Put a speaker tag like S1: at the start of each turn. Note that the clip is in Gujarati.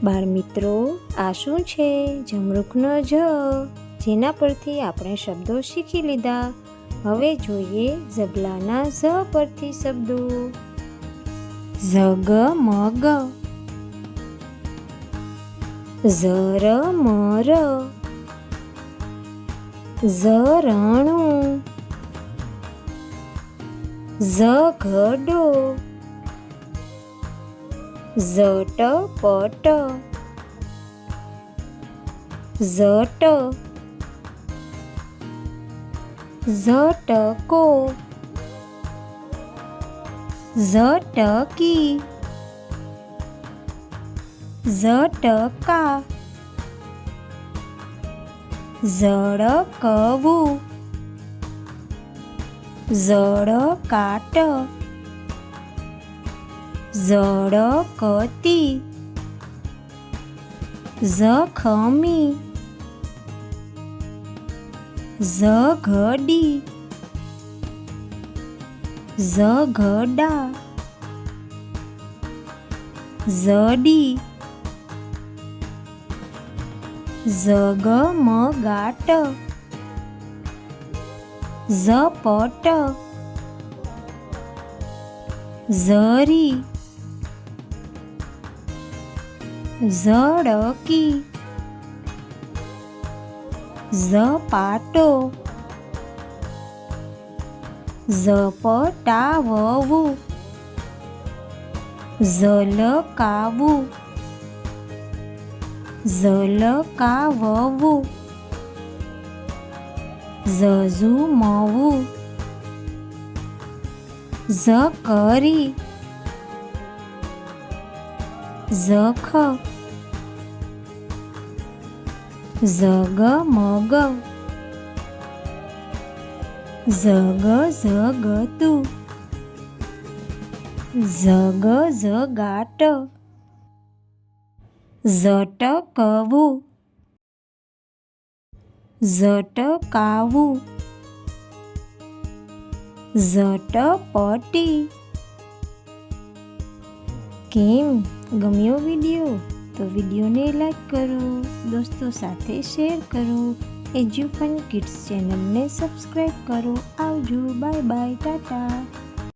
S1: બાળમિત્રો, આ શું છે? જમરૂખનો જ, જેના પરથી આપણે શબ્દો શીખી લીધા. હવે જોઈએ ઝબલાના ઝ પરથી શબ્દો. ઝગમગ, ઝરમર, ઝરણું, ઝઘડો, ઝટપટ, ઝટ, ઝટકો, ઝટકી, ઝટકા, ઝળકવું, ઝળકાટ, ઝળકતી, ઝખમી, ઝઘડી, ઝઘડા, ઝડી, ઝગમગાટ, ઝપટ, ઝરી, ઝળકી, ઝપાટો, ઝપટાવવું, ઝલકાવું, ઝલકાવવું, ઝઝુમવું, ઝકરી, ઝખ, ઝગમગ, ઝગઝગતું, ઝગઝગાટ, ઝટકવું, ઝટકાવું, ઝટપટી. કેમ, ગમ્યો વિડીયો? તો વિડીયોને લાઈક કરો, દોસ્તો સાથે શેર કરો, એજ્યુફન કિડ્સ ચેનલને સબસ્ક્રાઈબ કરો. આવજો, બાય બાય, ટાટા.